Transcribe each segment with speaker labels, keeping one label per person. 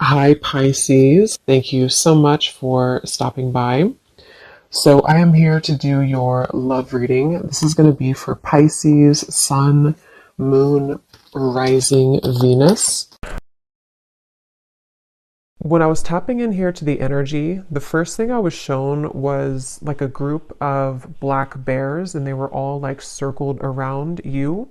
Speaker 1: Hi, Pisces. Thank you so much for stopping by. So, I am here to do your love reading. This is going to be for Pisces, Sun, Moon, Rising, Venus. When I was tapping in here to the energy, the first thing I was shown was like a group of black bears, and they were all like circled around you.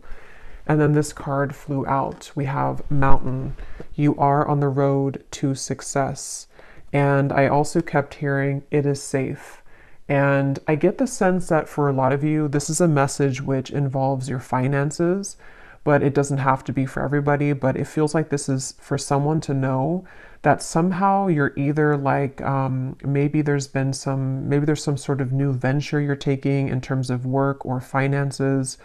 Speaker 1: And then this card flew out. We have Mountain. You are on the road to success. And I also kept hearing, it is safe. And I get the sense that for a lot of you, this is a message which involves your finances, but it doesn't have to be for everybody. But it feels like this is for someone to know that somehow you're either like, maybe there's some sort of new venture you're taking in terms of work or finances.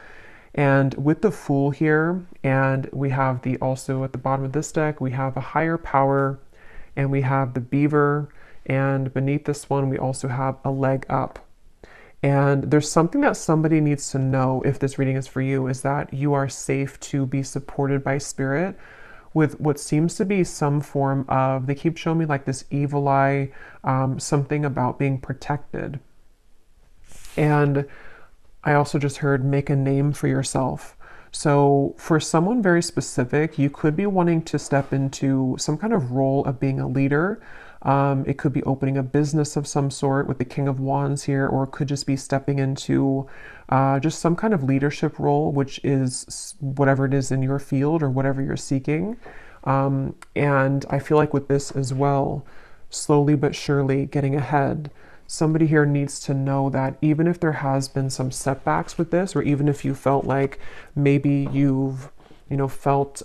Speaker 1: And with the Fool here, and we have the also at the bottom of this deck, we have a higher power, and we have the Beaver, and beneath this one, we also have a leg up. And there's something that somebody needs to know if this reading is for you, is that you are safe to be supported by spirit with what seems to be some form of, they keep showing me like this evil eye, something about being protected. And I also just heard make a name for yourself. So for someone very specific, you could be wanting to step into some kind of role of being a leader. It could be opening a business of some sort with the King of Wands here, or it could just be stepping into just some kind of leadership role, which is whatever it is in your field or whatever you're seeking. And I feel like with this as well, slowly but surely getting ahead. Somebody here needs to know that even if there has been some setbacks with this, or even if you felt like maybe you've, felt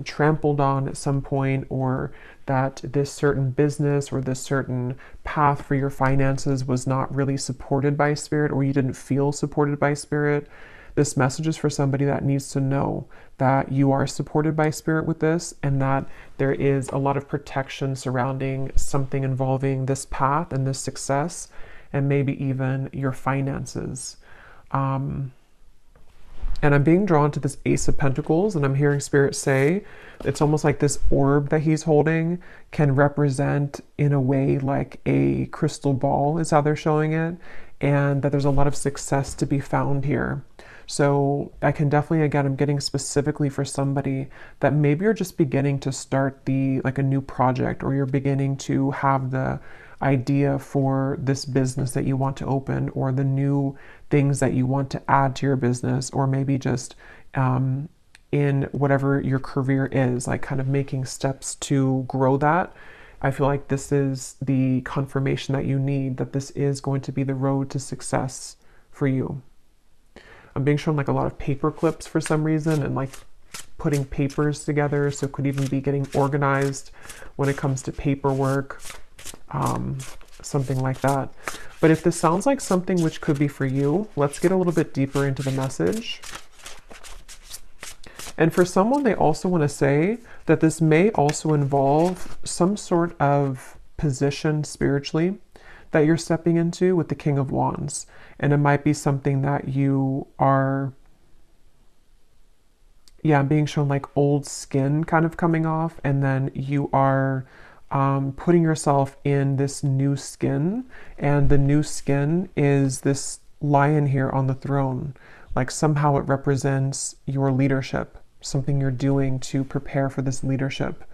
Speaker 1: trampled on at some point, or that this certain business or this certain path for your finances was not really supported by spirit, or you didn't feel supported by spirit, this message is for somebody that needs to know that you are supported by spirit with this, and that there is a lot of protection surrounding something involving this path and this success, and maybe even your finances. And I'm being drawn to this Ace of Pentacles, and I'm hearing Spirit say it's almost like this orb that he's holding can represent, in a way, like a crystal ball, is how they're showing it, and that there's a lot of success to be found here. So I can definitely, again, I'm getting specifically for somebody that maybe you're just beginning to start like a new project, or you're beginning to have the idea for this business that you want to open, or the new things that you want to add to your business, or maybe just in whatever your career is, like kind of making steps to grow that. I feel like this is the confirmation that you need, that this is going to be the road to success for you. I'm being shown like a lot of paper clips for some reason, and like putting papers together. So it could even be getting organized when it comes to paperwork, something like that. But if this sounds like something which could be for you, let's get a little bit deeper into the message. And for someone, they also want to say that this may also involve some sort of position spiritually that you're stepping into with the King of Wands. And it might be something that you are, being shown like old skin kind of coming off, and then you are putting yourself in this new skin. And the new skin is this lion here on the throne. Like somehow it represents your leadership, something you're doing to prepare for this leadership.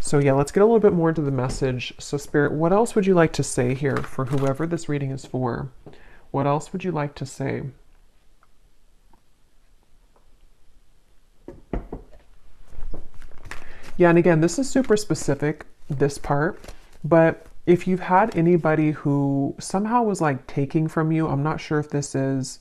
Speaker 1: So yeah, let's get a little bit more into the message. So Spirit, what else would you like to say here for whoever this reading is for? What else would you like to say? Yeah, and again, this is super specific, this part, but if you've had anybody who somehow was like taking from you, I'm not sure if this is,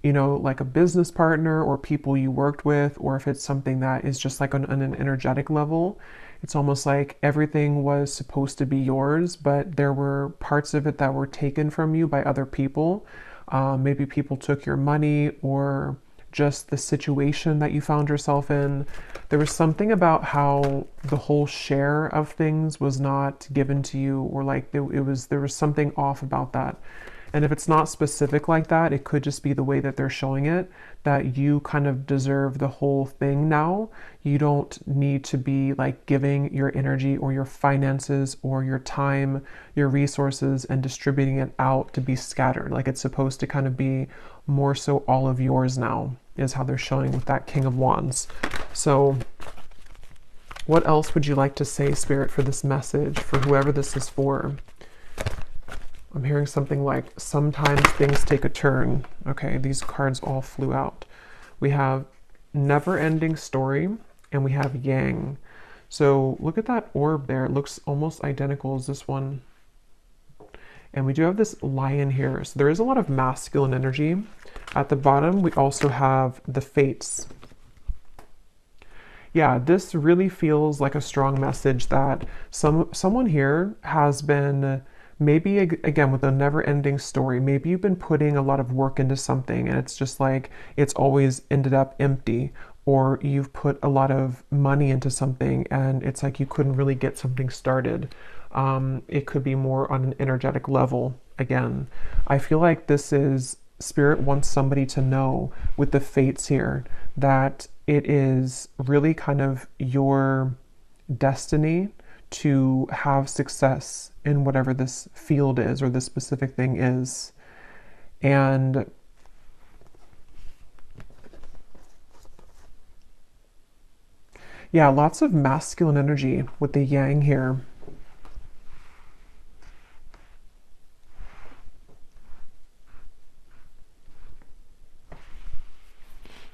Speaker 1: like a business partner or people you worked with, or if it's something that is just like on an energetic level. It's almost like everything was supposed to be yours, but there were parts of it that were taken from you by other people. Maybe people took your money, or just the situation that you found yourself in. There was something about how the whole share of things was not given to you, or like there was something off about that. And if it's not specific like that, it could just be the way that they're showing it, that you kind of deserve the whole thing now. You don't need to be like giving your energy or your finances or your time, your resources, and distributing it out to be scattered. Like it's supposed to kind of be more so all of yours now, is how they're showing with that King of Wands. So what else would you like to say, Spirit, for this message, for whoever this is for? I'm hearing something like, sometimes things take a turn. Okay, these cards all flew out. We have never-ending story, and we have yang. So look at that orb there. It looks almost identical as this one. And we do have this lion here. So there is a lot of masculine energy. At the bottom, we also have the fates. Yeah, this really feels like a strong message that someone here has been, maybe again with a never-ending story, maybe you've been putting a lot of work into something and it's just like it's always ended up empty, or you've put a lot of money into something and it's like you couldn't really get something started. It could be more on an energetic level. Again, I feel like this is Spirit wants somebody to know with the fates here that it is really kind of your destiny to have success in whatever this field is or this specific thing is. And yeah, lots of masculine energy with the yang here.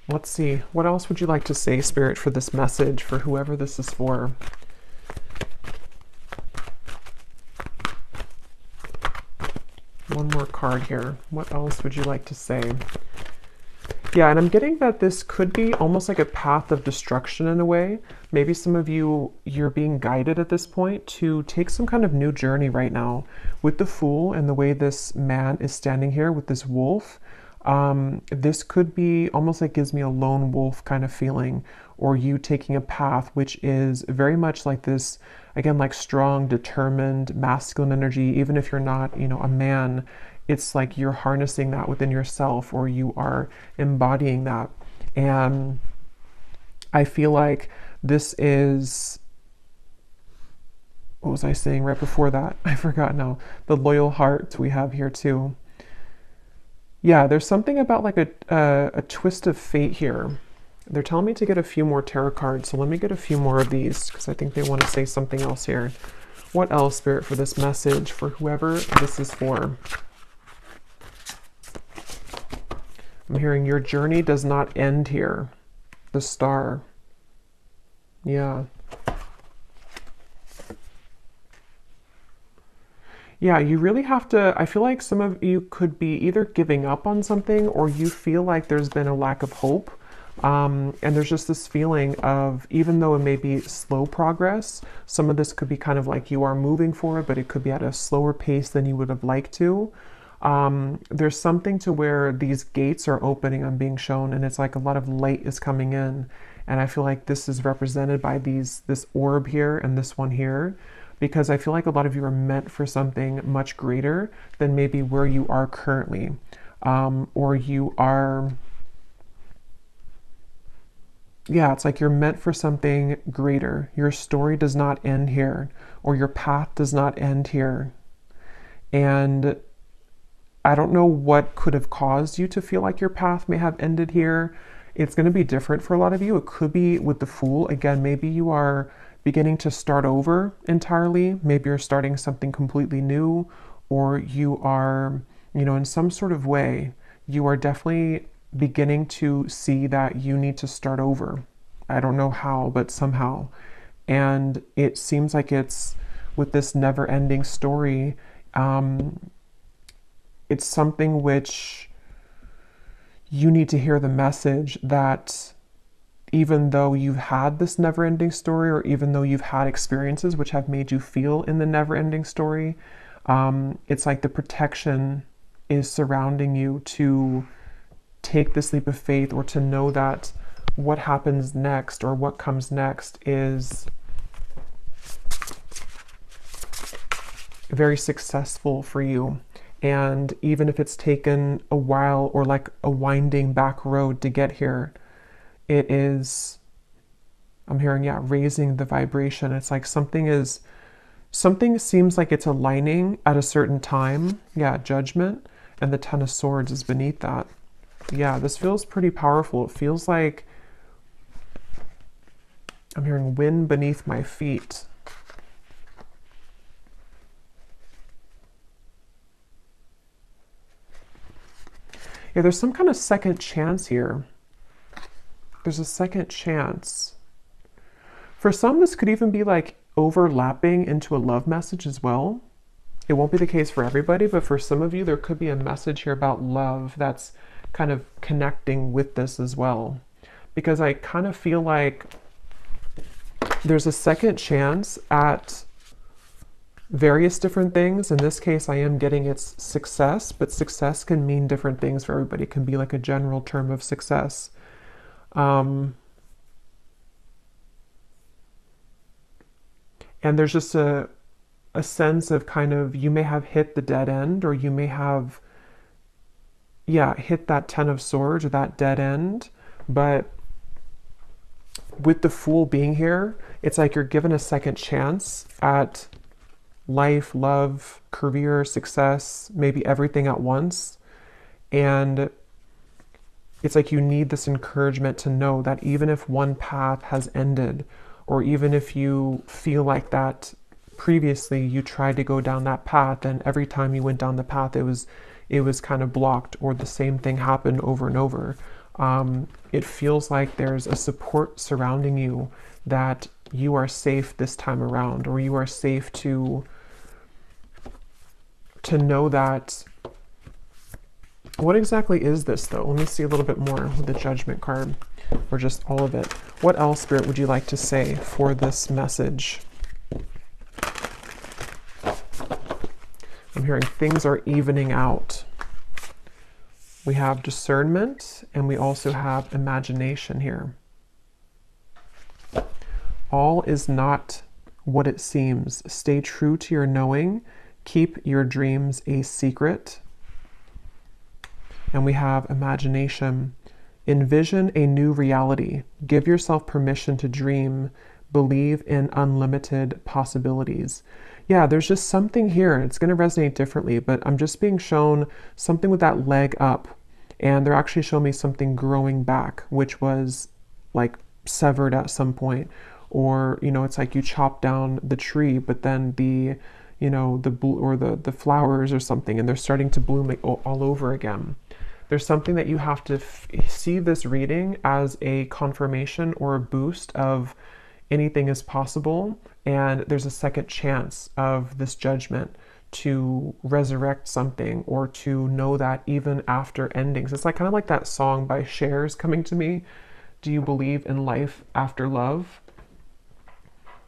Speaker 1: Let's see, what else would you like to say, Spirit, for this message, for whoever this is for? One more card here. What else would you like to say? Yeah, and I'm getting that this could be almost like a path of destruction in a way. Maybe some of you, you're being guided at this point to take some kind of new journey right now. With the Fool and the way this man is standing here with this wolf, this could be almost like gives me a lone wolf kind of feeling, or you taking a path which is very much like this, again, like strong, determined, masculine energy. Even if you're not, you know, a man, it's like you're harnessing that within yourself, or you are embodying that. And I feel like this is, what was I saying right before that? I forgot now. The loyal heart we have here too. Yeah, there's something about like a twist of fate here. They're telling me to get a few more tarot cards, so let me get a few more of these because I think they want to say something else here. What else, Spirit, for this message, for whoever this is for? I'm hearing your journey does not end here. The Star. Yeah. Yeah, you really have to, I feel like some of you could be either giving up on something, or you feel like there's been a lack of hope. And there's just this feeling of, even though it may be slow progress, some of this could be kind of like you are moving forward, but it could be at a slower pace than you would have liked to. There's something to where these gates are opening and being shown, and it's like a lot of light is coming in. And I feel like this is represented by this orb here and this one here, because I feel like a lot of you are meant for something much greater than maybe where you are currently. Or you are, yeah, it's like you're meant for something greater. Your story does not end here, or your path does not end here. And I don't know what could have caused you to feel like your path may have ended here. It's going to be different for a lot of you. It could be with the Fool. Again, maybe you are beginning to start over entirely. Maybe you're starting something completely new, or you are, you know, in some sort of way, you are definitely beginning to see that you need to start over. I don't know how, but somehow. And it seems like it's with this never-ending story, it's something which you need to hear the message that even though you've had this never-ending story, or even though you've had experiences which have made you feel in the never-ending story, it's like the protection is surrounding you to take this leap of faith, or to know that what happens next, or what comes next, is very successful for you. And even if it's taken a while or like a winding back road to get here, it is, I'm hearing, yeah, raising the vibration. It's like something seems like it's aligning at a certain time. Yeah, judgment. And the Ten of Swords is beneath that. Yeah, this feels pretty powerful. It feels like I'm hearing wind beneath my feet. Yeah, there's some kind of second chance here. There's a second chance. For some, this could even be like overlapping into a love message as well. It won't be the case for everybody, but for some of you, there could be a message here about love that's kind of connecting with this as well. Because I kind of feel like there's a second chance at various different things. In this case, I am getting its success, but success can mean different things for everybody. It can be like a general term of success. And there's just a sense of kind of, you may have hit the dead end, or you may have, yeah, hit that Ten of Swords or that dead end. But with the Fool being here, it's like you're given a second chance at life, love, career, success, maybe everything at once. And it's like you need this encouragement to know that even if one path has ended, or even if you feel like that previously you tried to go down that path and every time you went down the path it was kind of blocked, or the same thing happened over and over, it feels like there's a support surrounding you, that you are safe this time around, or you are safe to know that. What exactly is this though? Let me see a little bit more with the Judgment card, or just all of it. What else, Spirit, would you like to say for this message? I'm hearing things are evening out. We have discernment, and we also have imagination here. All is not what it seems. Stay true to your knowing. Keep your dreams a secret. And we have imagination. Envision a new reality. Give yourself permission to dream. Believe in unlimited possibilities. Yeah, there's just something here. It's going to resonate differently, but I'm just being shown something with that leg up. And they're actually showing me something growing back, which was like severed at some point. Or, you know, it's like you chop down the tree, but then the, you know, the flowers or something, and they're starting to bloom all over again. There's something that you have to see this reading as a confirmation or a boost of anything is possible, and there's a second chance of this judgment to resurrect something, or to know that even after endings. It's like kind of like that song by Cher's coming to me. Do you believe in life after love?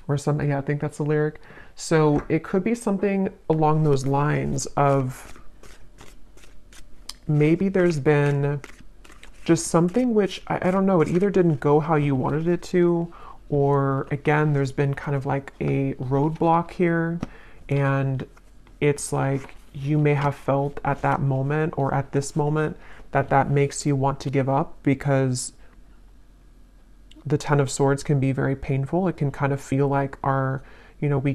Speaker 1: Or something. Yeah, I think that's the lyric. So it could be something along those lines of, maybe there's been just something which, I don't know, it either didn't go how you wanted it to, or again, there's been kind of like a roadblock here, and it's like you may have felt at that moment, or at this moment, that makes you want to give up, because the Ten of Swords can be very painful. It can kind of feel like our, you know, we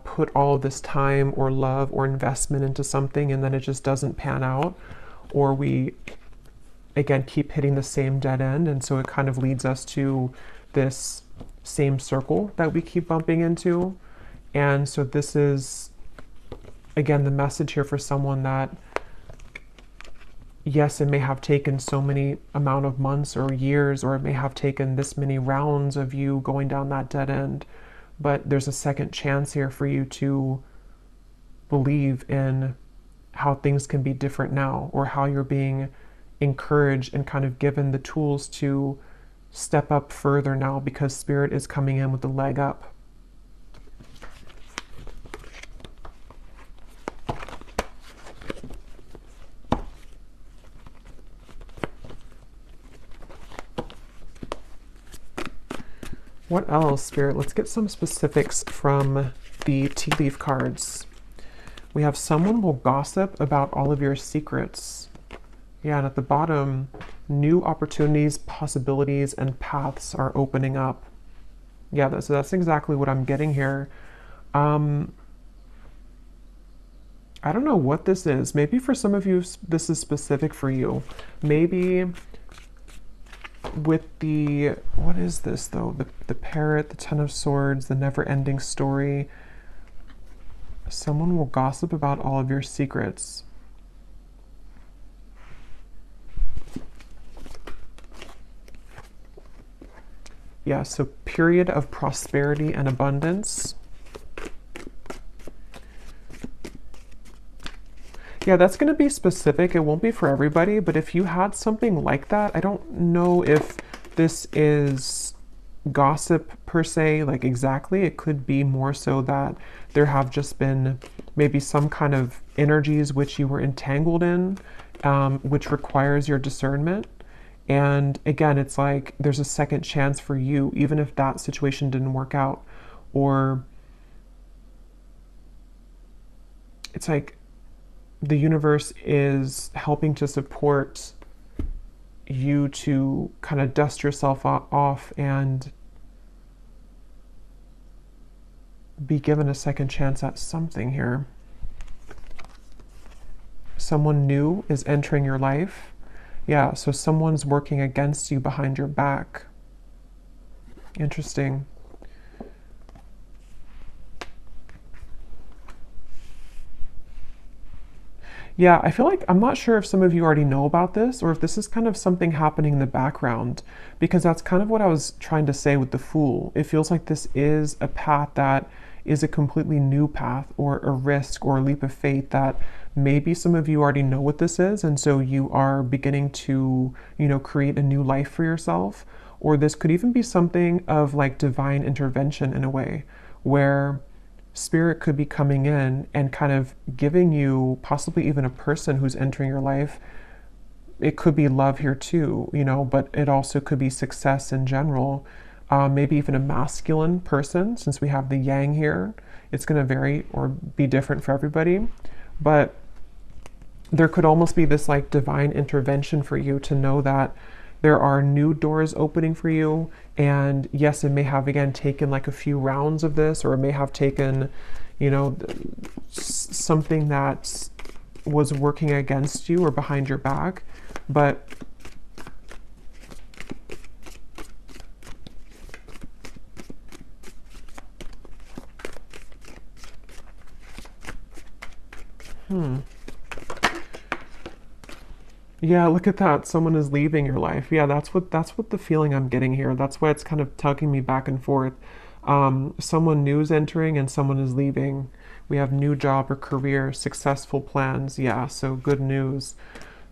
Speaker 1: put all this time or love or investment into something, and then it just doesn't pan out, or we again keep hitting the same dead end, and so it kind of leads us to this same circle that we keep bumping into. And so this is again the message here for someone that, yes, it may have taken so many amount of months or years, or it may have taken this many rounds of you going down that dead end, but there's a second chance here for you to believe in how things can be different now, or how you're being encouraged and kind of given the tools to step up further now, because Spirit is coming in with the leg up. What else, Spirit? Let's get some specifics from the tea leaf cards. We have someone will gossip about all of your secrets. Yeah, and at the bottom, new opportunities, possibilities, and paths are opening up. Yeah, so that's exactly what I'm getting here. Um, I don't know what this is. Maybe for some of you, this is specific for you. Maybe with the, what is this though? The parrot, the Ten of Swords, the never-ending story. Someone will gossip about all of your secrets. Yeah, so period of prosperity and abundance. Yeah, that's going to be specific. It won't be for everybody, but if you had something like that, I don't know if this is gossip per se, like exactly. It could be more so that there have just been maybe some kind of energies which you were entangled in, which requires your discernment. And again, it's like there's a second chance for you, even if that situation didn't work out. Or it's like the universe is helping to support you to kind of dust yourself off and be given a second chance at something here. Someone new is entering your life. Yeah, so someone's working against you behind your back. Interesting. Yeah, I feel like I'm not sure if some of you already know about this or if this is kind of something happening in the background, because that's kind of what I was trying to say with the Fool. It feels like this is a path that is a completely new path or a risk or a leap of faith that maybe some of you already know what this is, and so you are beginning to, create a new life for yourself. Or this could even be something of like divine intervention in a way, where spirit could be coming in and kind of giving you possibly even a person who's entering your life. It could be love here too, but it also could be success in general. Maybe even a masculine person, since we have the yang here. It's going to vary or be different for everybody. But there could almost be this like divine intervention for you to know that there are new doors opening for you. And yes, it may have again taken like a few rounds of this, or it may have taken, something that was working against you or behind your back. But yeah, look at that. Someone is leaving your life. Yeah, that's what the feeling I'm getting here. That's why it's kind of tugging me back and forth. Someone new is entering and someone is leaving. We have new job or career, successful plans. Yeah, so good news.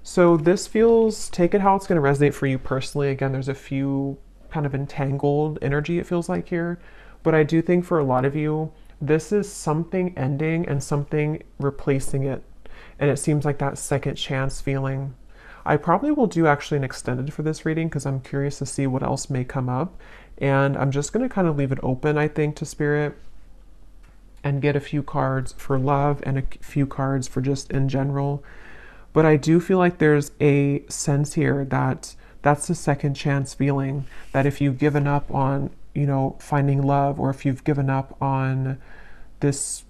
Speaker 1: So this feels, take it how it's going to resonate for you personally. Again, there's a few kind of entangled energy it feels like here. But I do think for a lot of you, this is something ending and something replacing it. And it seems like that second chance feeling. I probably will do actually an extended for this reading because I'm curious to see what else may come up. And I'm just going to kind of leave it open, I think, to Spirit and get a few cards for love and a few cards for just in general. But I do feel like there's a sense here that that's the second chance feeling, that if you've given up on, finding love, or if you've given up on this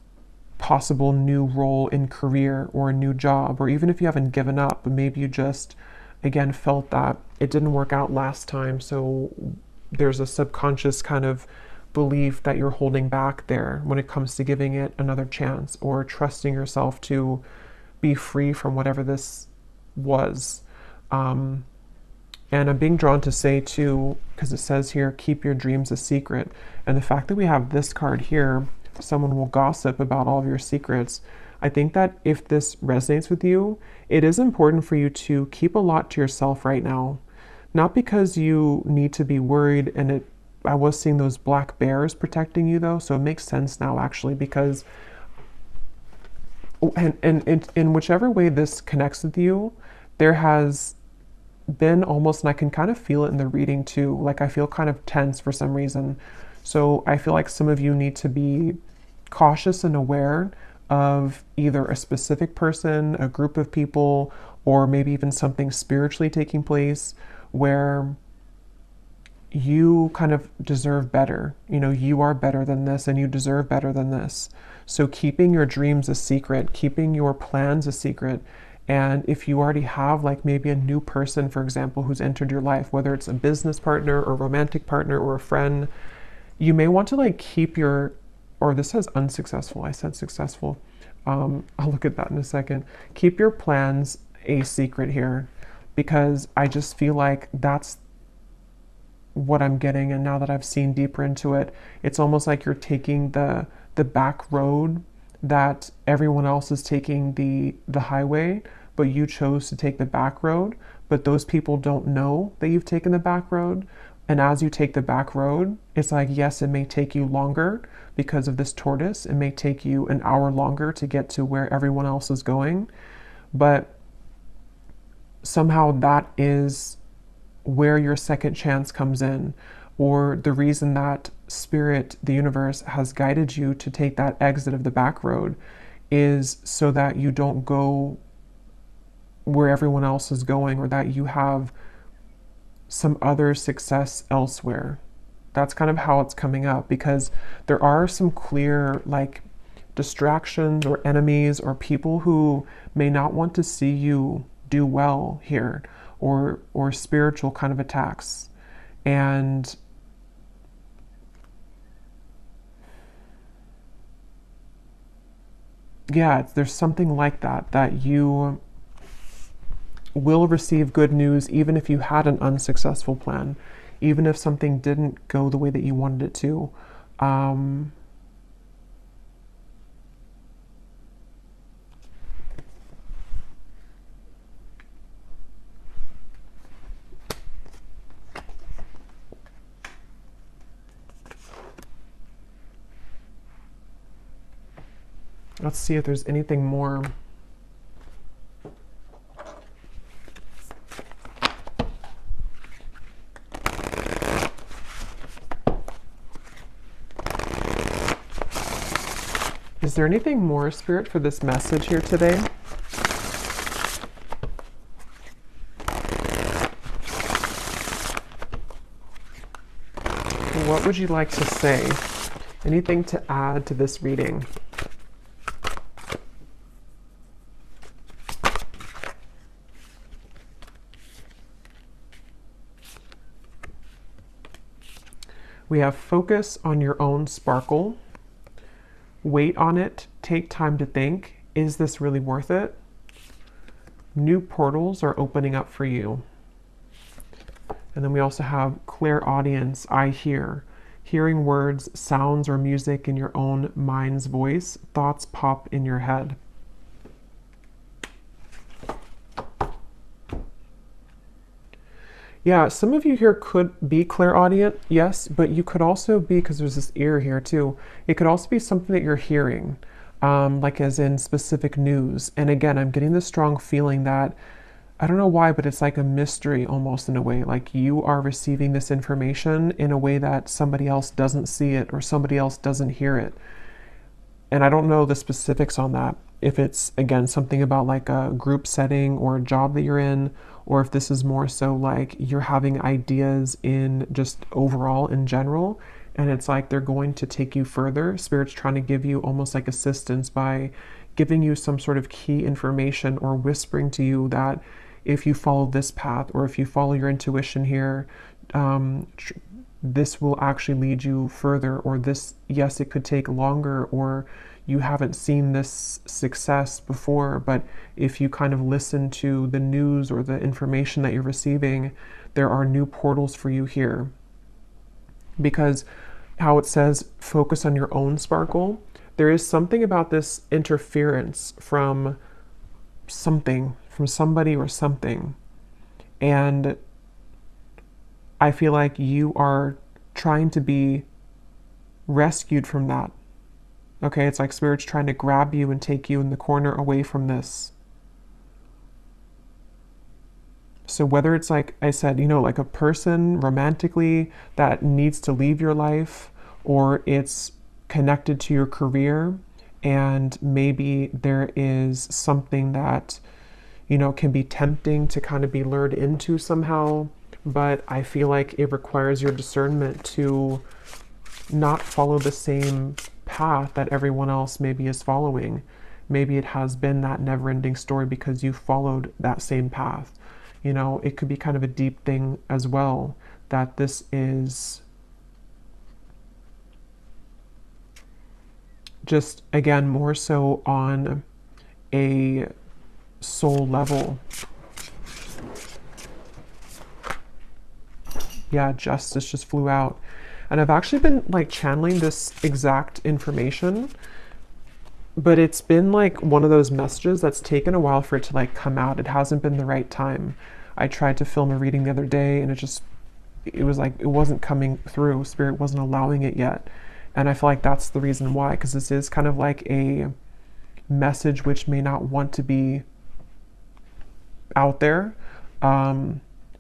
Speaker 1: possible new role in career or a new job, or even if you haven't given up, but maybe you just, again, felt that it didn't work out last time. So there's a subconscious kind of belief that you're holding back there when it comes to giving it another chance or trusting yourself to be free from whatever this was. And I'm being drawn to say too, because it says here, keep your dreams a secret. And the fact that we have this card here, someone will gossip about all of your secrets. I think that if this resonates with you, it is important for you to keep a lot to yourself right now. Not because you need to be worried, and I was seeing those black bears protecting you though, so it makes sense now actually, because and in whichever way this connects with you, there has been almost, and I can kind of feel it in the reading too, like I feel kind of tense for some reason. So I feel like some of you need to be cautious and aware of either a specific person, a group of people, or maybe even something spiritually taking place where you kind of deserve better. You know, you are better than this and you deserve better than this. So keeping your dreams a secret, keeping your plans a secret. And if you already have like maybe a new person, for example, who's entered your life, whether it's a business partner or romantic partner or a friend, you may want to like keep your, or this says unsuccessful, I said successful. I'll look at that in a second. Keep your plans a secret here, because I just feel like that's what I'm getting. And now that I've seen deeper into it, it's almost like you're taking the back road, that everyone else is taking the highway, but you chose to take the back road. But those people don't know that you've taken the back road. And as you take the back road, it's like, yes, it may take you longer because of this tortoise. It may take you an hour longer to get to where everyone else is going. But somehow that is where your second chance comes in, or the reason that spirit, the universe, has guided you to take that exit of the back road is so that you don't go where everyone else is going, or that you have some other success elsewhere. That's kind of how it's coming up, because there are some clear like distractions or enemies or people who may not want to see you do well here, or spiritual kind of attacks. And yeah, there's something like that, that you will receive good news even if you had an unsuccessful plan, even if something didn't go the way that you wanted it to. Let's see if there's anything more. Is there anything more, Spirit, for this message here today? What would you like to say? Anything to add to this reading? We have focus on your own sparkle. Wait on it. Take time to think. Is this really worth it? New portals are opening up for you. And then we also have clairaudience. I hear. Hearing words, sounds, or music in your own mind's voice. Thoughts pop in your head. Yeah, some of you here could be clairaudient, yes, but you could also be, because there's this ear here too, it could also be something that you're hearing, like as in specific news. And again, I'm getting this strong feeling that, I don't know why, but it's like a mystery almost in a way, like you are receiving this information in a way that somebody else doesn't see it or somebody else doesn't hear it. And I don't know the specifics on that. If it's, again, something about like a group setting or a job that you're in, or if this is more so like you're having ideas in just overall in general, and it's like they're going to take you further. Spirit's trying to give you almost like assistance by giving you some sort of key information or whispering to you that if you follow this path or if you follow your intuition here, this will actually lead you further, or this, yes, it could take longer, or you haven't seen this success before, but if you kind of listen to the news or the information that you're receiving, there are new portals for you here. Because how it says, focus on your own sparkle, there is something about this interference from something, from somebody or something. And I feel like you are trying to be rescued from that. Okay, it's like Spirit's trying to grab you and take you in the corner away from this. So whether it's like I said, you know, like a person romantically that needs to leave your life, or it's connected to your career And maybe there is something that, you know, can be tempting to kind of be lured into somehow. But I feel like it requires your discernment to not follow the same path that everyone else maybe is following. Maybe it has been that never ending story because you followed that same path. You know, it could be kind of a deep thing as well, that this is just, again, more so on a soul level. Yeah, justice just flew out. And I've actually been like channeling this exact information, but it's been like one of those messages that's taken a while for it to like come out. It hasn't been the right time. I tried to film a reading the other day and it was like, it wasn't coming through. Spirit wasn't allowing it yet. And I feel like that's the reason why, because this is kind of like a message which may not want to be out there,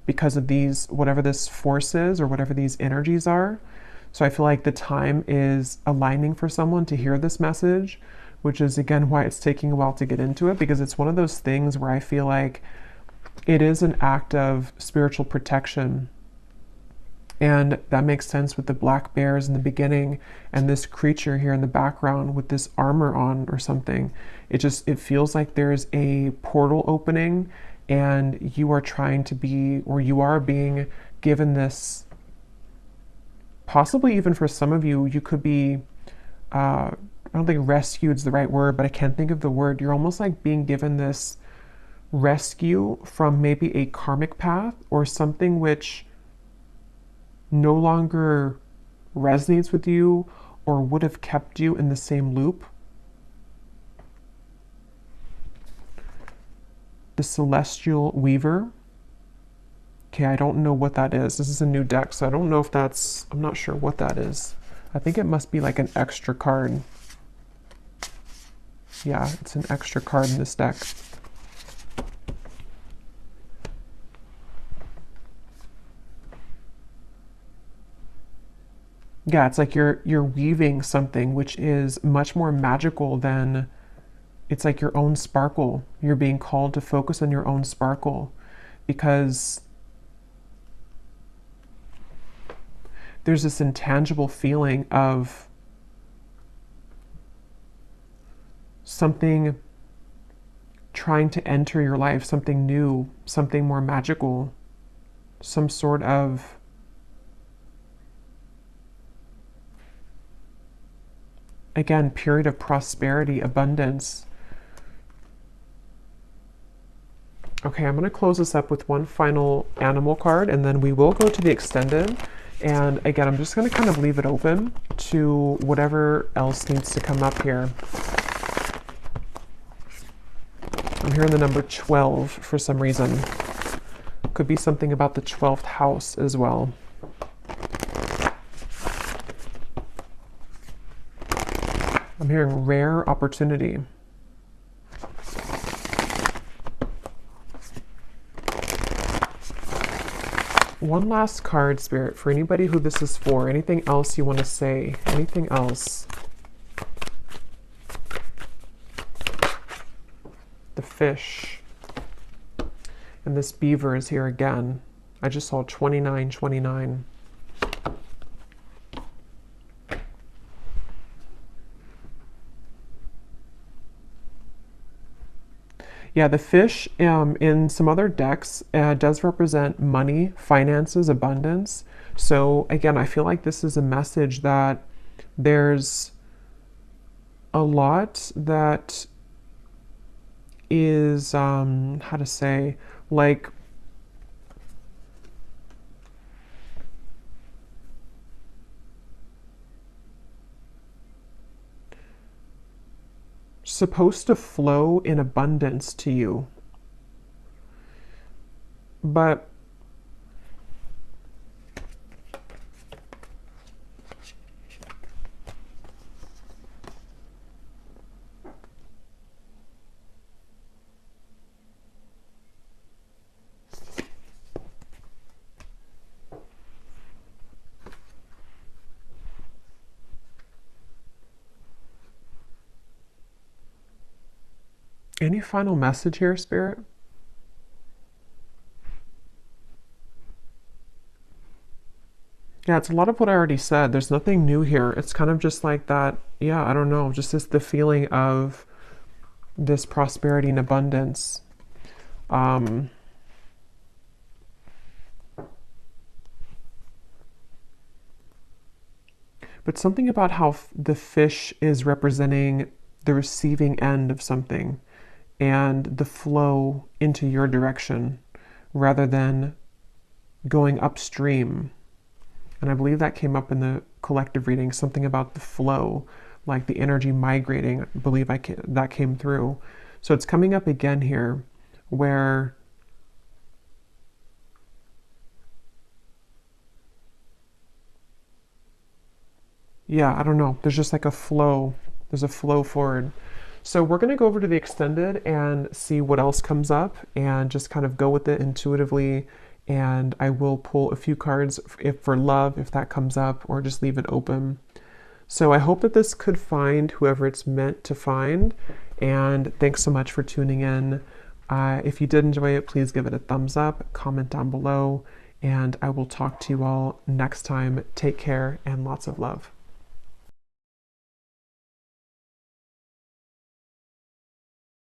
Speaker 1: because of these, whatever this force is or whatever these energies are. So I feel like the time is aligning for someone to hear this message, which is again why it's taking a while to get into it, because it's one of those things where I feel like it is an act of spiritual protection. And that makes sense with the black bears in the beginning and this creature here in the background with this armor on or something. It feels like there's a portal opening and you are trying to be, or you are being given this, possibly even for some of you, you could be, I don't think rescued is the right word, but I can't think of the word. You're almost like being given this rescue from maybe a karmic path or something which no longer resonates with you or would have kept you in the same loop. The Celestial Weaver. Okay, I don't know what that is. This is a new deck, so I don't know if that's, I'm not sure what that is. I think it must be like an extra card. Yeah, it's an extra card in this deck. Yeah, it's like you're weaving something which is much more magical than, it's like your own sparkle. You're being called to focus on your own sparkle because there's this intangible feeling of something trying to enter your life, something new, something more magical, some sort of again, period of prosperity, abundance. Okay, I'm going to close this up with one final animal card, and then we will go to the extended. And again, I'm just going to kind of leave it open to whatever else needs to come up here. I'm hearing the number 12 for some reason. Could be something about the 12th house as well. I'm hearing rare opportunity. One last card, Spirit, for anybody who this is for. Anything else you want to say? Anything else? The fish. And this beaver is here again. I just saw 2929. Yeah, the fish in some other decks does represent money, finances, abundance. So again, I feel like this is a message that there's a lot that is, how to say, like, supposed to flow in abundance to you. But Any final message here, Spirit? Yeah, it's a lot of what I already said. There's nothing new here. It's kind of just like that. Yeah, I don't know. Just this the feeling of this prosperity and abundance. Um, but something about how the fish is representing the receiving end of something and the flow into your direction rather than going upstream. And I believe that came up in the collective reading, something about the flow, like the energy migrating. I believe that came through. So it's coming up again here where yeah, I don't know. There's just like a flow. There's a flow forward. So we're going to go over to the extended and see what else comes up and just kind of go with it intuitively. And I will pull a few cards if for love, if that comes up, or just leave it open. So I hope that this could find whoever it's meant to find. And thanks so much for tuning in. If you did enjoy it, please give it a thumbs up, comment down below, and I will talk to you all next time. Take care and lots of love.